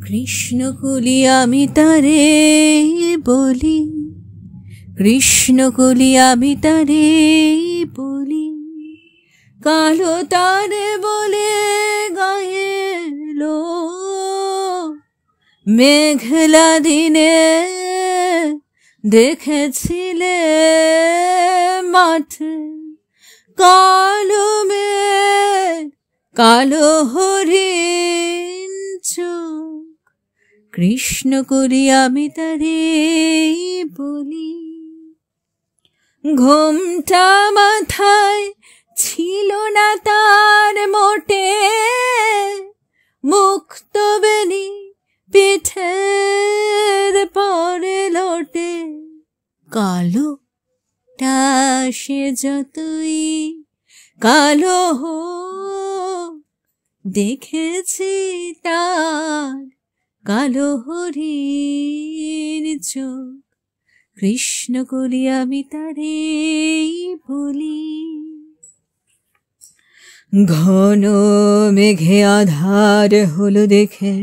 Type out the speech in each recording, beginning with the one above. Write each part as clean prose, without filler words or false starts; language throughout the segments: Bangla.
কৃষ্ণকলি আমি তারে বলি, কৃষ্ণকলি আমি তারে বলি, কালো তারে বলে গায়েলো মেঘলা দিনে দেখেছিলে মাঠে কালো মেঘ কালো হরিণ চোখ। কৃষ্ণকলি আমি তারে বলি। ঘোমটা মাথায় ছিল না তার মোটে, মুক্ত বেনি পিঠের পরে লোটে, কালো টা সে যতই কালো হোক দেখেছি তার কালো হরিণ চোখ। কৃষ্ণকলি আমি তারে বলি। ঘন মেঘে আধার হলো দেখে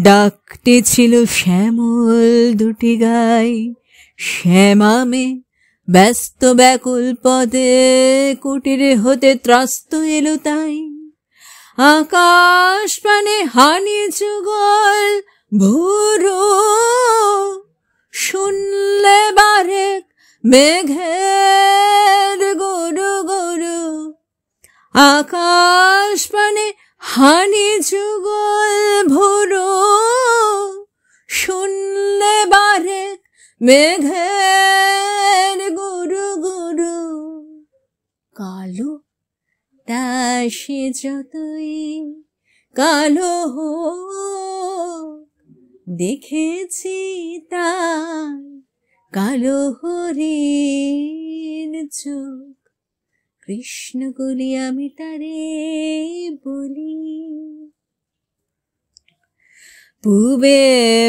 ডাকতে ছিল শ্যামল দুটি গাই, শ্যামামে ব্যস্ত ব্যাকুল পদে কুটিরে হতে ত্রস্ত এলো তাই। আকাশ পানে হানি যুগল ভোরো, শুনলে বারেক মেঘের গুরু গুরু। আকাশ পানে হানি যুগল ভোরো, শুনলে বারেক মেঘের গুরু গুরু। কালো তা সে যতই কালো হোক দেখেছি তার কালো হরিণ চোখ। কৃষ্ণকলি আমি তারে বলি। পূবে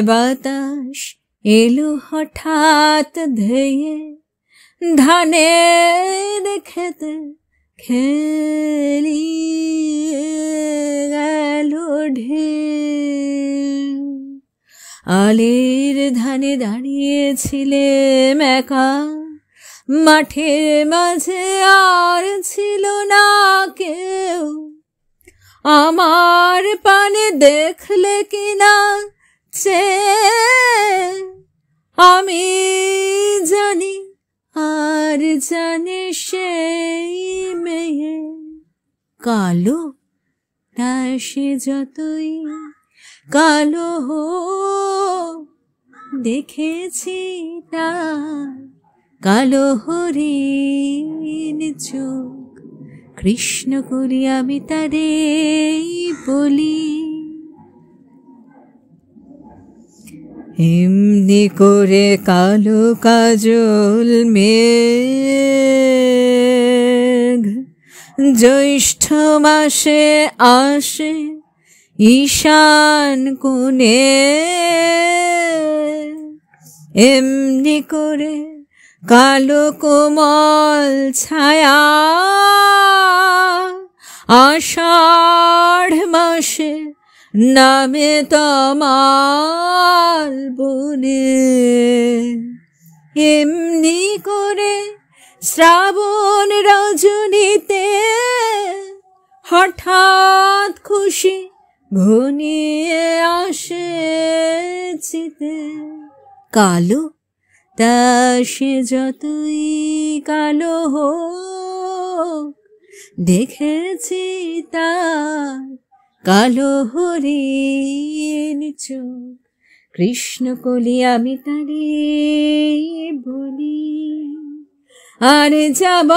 বাতাস এলো হঠাৎ ধেয়ে, ধানের খেতে খেলিয়ে গেল ঢেউ। আলের ধানে দাঁড়িয়েছিলেম একা, মাঠের মাঝে আর ছিল না কেউ। আমার পানে দেখলে কিনা আমি জানি, আর জানে সেই মেয়ে। কালো তা সে যতই কালো হোক দেখেছি তার কালো হরিণ চোখ। কৃষ্ণকলি আমি তারে বলি। এমনি করে কালো কাজল মেঘ জ্যৈষ্ঠ মাসে আসে ঈশান কোণে। এমনি করে কালো কোমল ছায়া আষাঢ় মাসে নামে তমাল বনে। এমনি করে শ্রাবণ রজনীতে হঠাৎ খুশি ঘনিয়ে আসে চিতে। কালো তা সে যতই কালো হোক দেখেছি তার কালো হরিণ চোখ। কৃষ্ণকলি আমি তারে বলি। আর যাব